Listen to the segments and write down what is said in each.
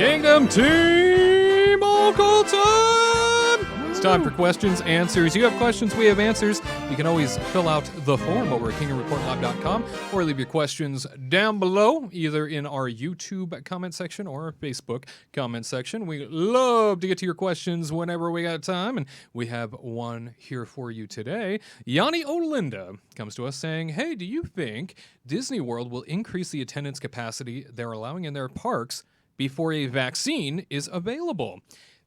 Kingdom Team Uncle Time! It's time for questions, answers. You have questions, we have answers. You can always fill out the form over at kingdomreportlive.com or leave your questions down below, either in our YouTube comment section or our Facebook comment section. We love to get to your questions whenever we got time, and we have one here for you today. Yanni Olinda comes to us saying, hey, do you think Disney World will increase the attendance capacity they're allowing in their parks before a vaccine is available?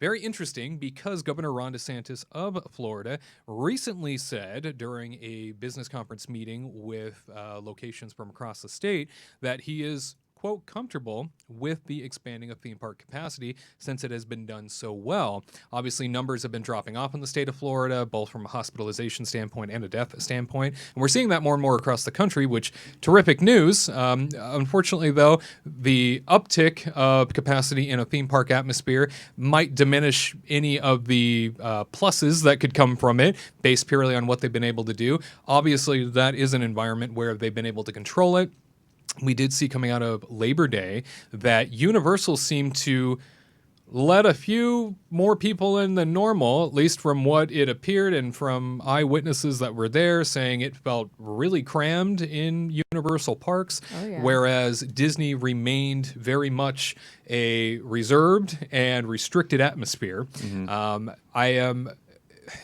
Very interesting, because Governor Ron DeSantis of Florida recently said during a business conference meeting with locations from across the state that he is, quote, comfortable with the expanding of theme park capacity since it has been done so well. Obviously, numbers have been dropping off in the state of Florida, both from a hospitalization standpoint and a death standpoint. And we're seeing that more and more across the country, which terrific news. Unfortunately, though, the uptick of capacity in a theme park atmosphere might diminish any of the pluses that could come from it based purely on what they've been able to do. Obviously, that is an environment where they've been able to control it. We did see coming out of Labor Day that Universal seemed to let a few more people in than normal, at least from what it appeared and from eyewitnesses that were there, saying it felt really crammed in Universal parks, whereas Disney remained very much a reserved and restricted atmosphere. I am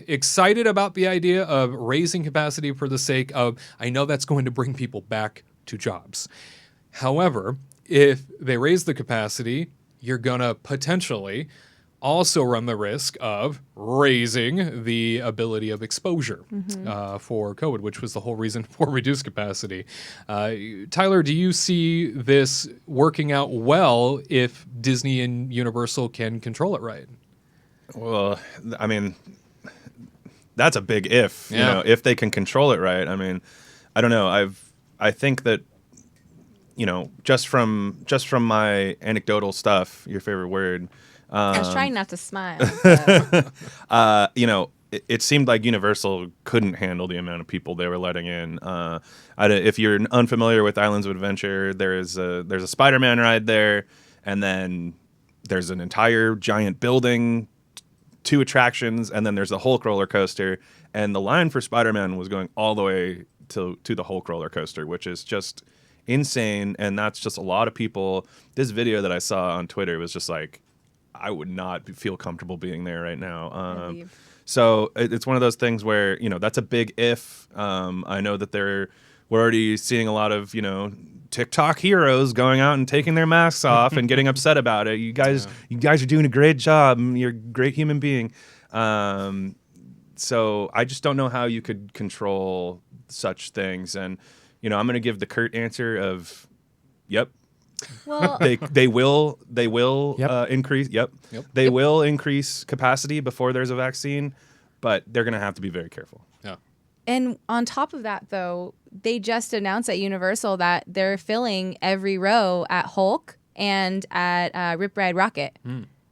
excited about the idea of raising capacity for the sake of, I know that's going to bring people back to jobs. However, if they raise the capacity, you're going to potentially also run the risk of raising the ability of exposure for COVID, which was the whole reason for reduced capacity. Tyler, do you see this working out well if Disney and Universal can control it right? Well, I mean, that's a big if, you know, if they can control it right. I mean, I don't know. I think that, you know, just from my anecdotal stuff, your favorite word. I was trying not to smile. So. You know, it seemed like Universal couldn't handle the amount of people they were letting in. If you're unfamiliar with Islands of Adventure, there's a Spider-Man ride there, and then there's an entire giant building, 2 attractions, and then there's a Hulk roller coaster. And the line for Spider-Man was going all the way to the Hulk roller coaster, which is just insane. And that's just a lot of people. This video that I saw on Twitter was just like, I would not feel comfortable being there right now. So it's one of those things where, you know, that's a big if. I know that we're already seeing a lot of, you know, TikTok heroes going out and taking their masks off and getting upset about it. You guys are doing a great job. You're a great human being. So I just don't know how you could control such things. And, you know, I'm going to give the curt answer of, yep. Well, they will increase. They will increase capacity before there's a vaccine, but they're going to have to be very careful. Yeah. And on top of that, though, they just announced at Universal that they're filling every row at Hulk and at Rip Ride Rocket.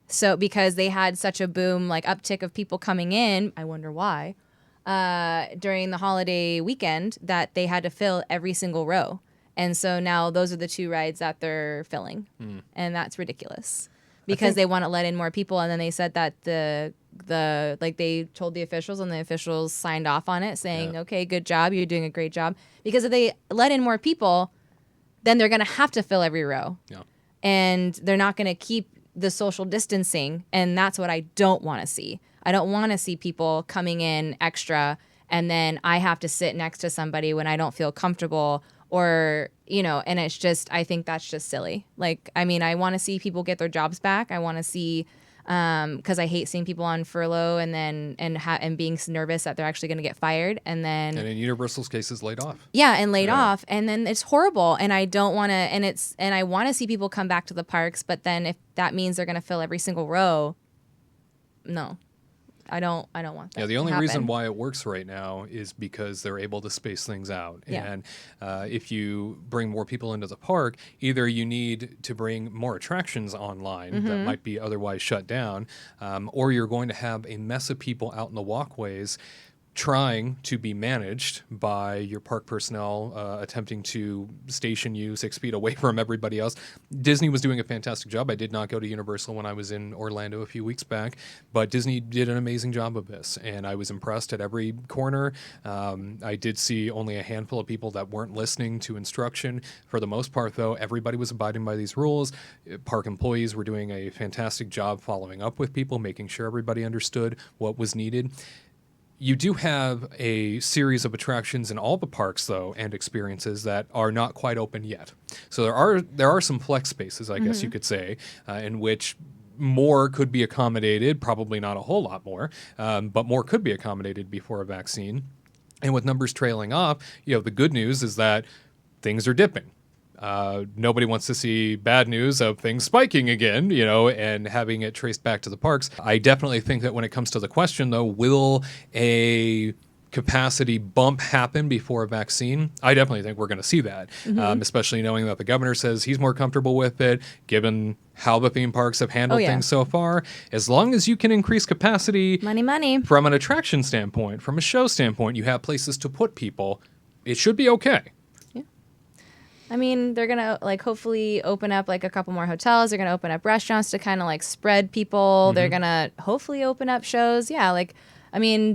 So because they had such a boom, like uptick of people coming in, I wonder why, during the holiday weekend, that they had to fill every single row. And so now those are the 2 rides that they're filling. And that's ridiculous because they want to let in more people. And then they said that they told the officials and the officials signed off on it saying, okay, good job. You're doing a great job. Because if they let in more people, then they're going to have to fill every row. Yeah. And they're not going to keep the social distancing. And that's what I don't want to see. I don't want to see people coming in extra and then I have to sit next to somebody when I don't feel comfortable, or, you know, and it's just, I think that's just silly. Like, I mean, I want to see people get their jobs back. I want to see, because I hate seeing people on furlough and being nervous that they're actually going to get fired. And in Universal's cases, laid off. Yeah, and laid off. And then it's horrible. And I don't want to, and I want to see people come back to the parks. But then if that means they're going to fill every single row, no. I don't want that. Yeah, the only reason why it works right now is because they're able to space things out. Yeah. And if you bring more people into the park, either you need to bring more attractions online that might be otherwise shut down, or you're going to have a mess of people out in the walkways trying to be managed by your park personnel attempting to station you 6 feet away from everybody else. Disney was doing a fantastic job. I did not go to Universal when I was in Orlando a few weeks back, but Disney did an amazing job of this, and I was impressed at every corner. I did see only a handful of people that weren't listening to instruction. For the most part, though, everybody was abiding by these rules. Park employees were doing a fantastic job following up with people, making sure everybody understood what was needed. You do have a series of attractions in all the parks, though, and experiences that are not quite open yet. So there are some flex spaces, I guess you could say, in which more could be accommodated. Probably not a whole lot more, but more could be accommodated before a vaccine. And with numbers trailing off, the good news is that things are dipping. Nobody wants to see bad news of things spiking again, and having it traced back to the parks. I definitely think that when it comes to the question, though, will a capacity bump happen before a vaccine? I definitely think we're going to see that, especially knowing that the governor says he's more comfortable with it, given how the theme parks have handled things so far. As long as you can increase capacity money from an attraction standpoint, from a show standpoint, you have places to put people, it should be okay. I mean, they're going to hopefully open up a couple more hotels. They're going to open up restaurants to kind of spread people. They're going to hopefully open up shows. Yeah.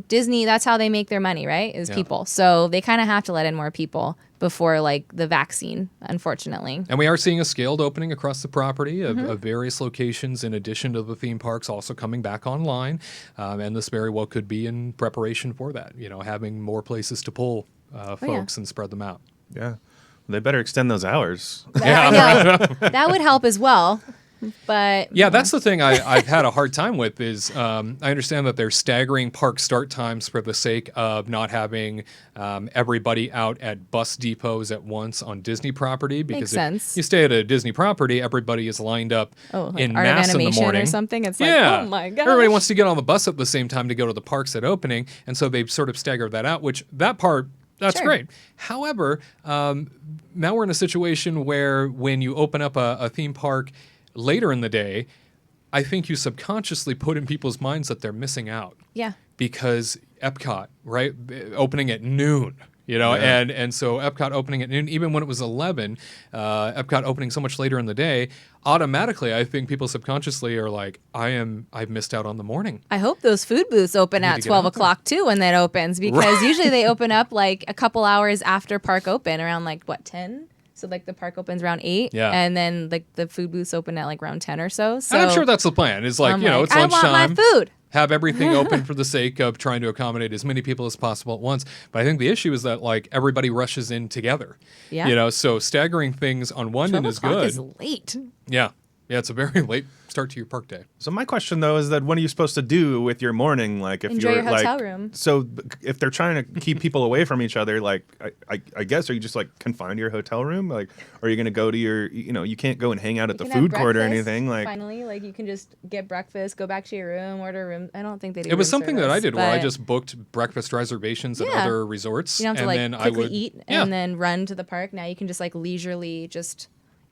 Disney, that's how they make their money, right? Is people. So they kind of have to let in more people before the vaccine, unfortunately. And we are seeing a scaled opening across the property of various locations in addition to the theme parks also coming back online. And this very well could be in preparation for that, having more places to pull folks and spread them out. Yeah. They better extend those hours. That would help as well. But that's the thing I've had a hard time with is I understand that they're staggering park start times for the sake of not having everybody out at bus depots at once on Disney property. Because if you stay at a Disney property, everybody is lined up in Art mass of in the morning or something. It's yeah. Oh my god! Everybody wants to get on the bus at the same time to go to the parks at opening, and so they've sort of staggered that out. Which that part. That's great. However, now we're in a situation where when you open up a theme park later in the day, I think you subconsciously put in people's minds that they're missing out. Yeah. Because Epcot, right, opening at noon. And so Epcot opening at noon, even when it was 11, Epcot opening so much later in the day, automatically I think people subconsciously are like, I've missed out on the morning. I hope those food booths open at 12 o'clock too when that opens, because usually they open up a couple hours after park open, around 10? So the park opens around 8, and then the food booths open at around 10 or so. So and I'm sure that's the plan. It's it's lunchtime. I want my food. Have everything open for the sake of trying to accommodate as many people as possible at once. But I think the issue is that everybody rushes in together. Yeah. So staggering things on one end is good. Is late. Yeah. Yeah, it's a very late start to your park day. So my question though is that what are you supposed to do with your morning? If enjoy you're your hotel room. So if they're trying to keep people away from each other, I guess are you just confined to your hotel room? Or are you going to go to your you can't go and hang out at the food court or anything? Finally, you can just get breakfast, go back to your room, order room. I don't think they do. It was something that I did where I just booked breakfast reservations at other resorts. You don't have to and then quickly I would eat and then run to the park. Now you can just leisurely just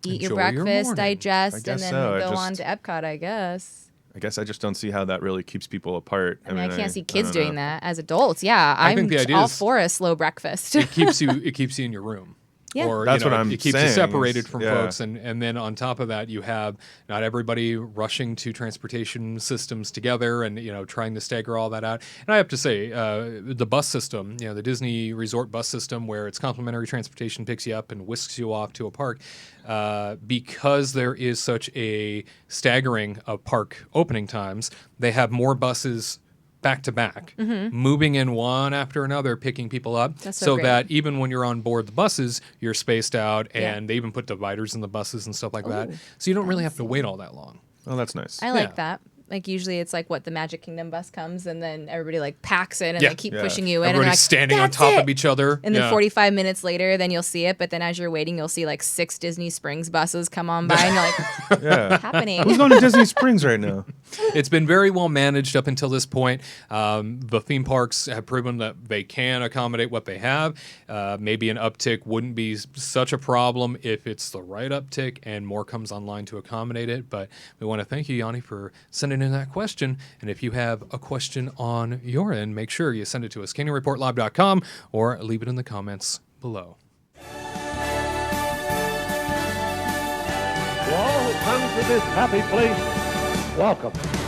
eat your breakfast, digest, and then go on to Epcot, I guess. I guess I just don't see how that really keeps people apart. I mean, I can't see kids doing that as adults. Yeah, I'm all for a slow breakfast. It keeps you in your room. Yeah. Or that's what I'm It keeps saying you separated from folks, and then on top of that, you have not everybody rushing to transportation systems together, and trying to stagger all that out. And I have to say, the bus system, the Disney Resort bus system, where it's complimentary transportation, picks you up and whisks you off to a park, because there is such a staggering of park opening times. They have more buses back to back, moving in one after another, picking people up, so that even when you're on board the buses, you're spaced out, and they even put dividers in the buses and stuff like that. So you don't really have to wait all that long. Oh, that's nice. I like that. Usually it's the Magic Kingdom bus comes, and then everybody packs in, and they keep pushing you in. Everybody's and standing on top of each other. And then 45 minutes later, then you'll see it. But then as you're waiting, you'll see 6 Disney Springs buses come on by, and you're what's happening? Who's going to Disney Springs right now? It's been very well managed up until this point. The theme parks have proven that they can accommodate what they have. Maybe an uptick wouldn't be such a problem if it's the right uptick and more comes online to accommodate it. But we want to thank you, Yanni, for sending sending in that question. And if you have a question on your end, make sure you send it to us, kingdomreportlive.com, or leave it in the comments below. To all who come to this happy place, welcome.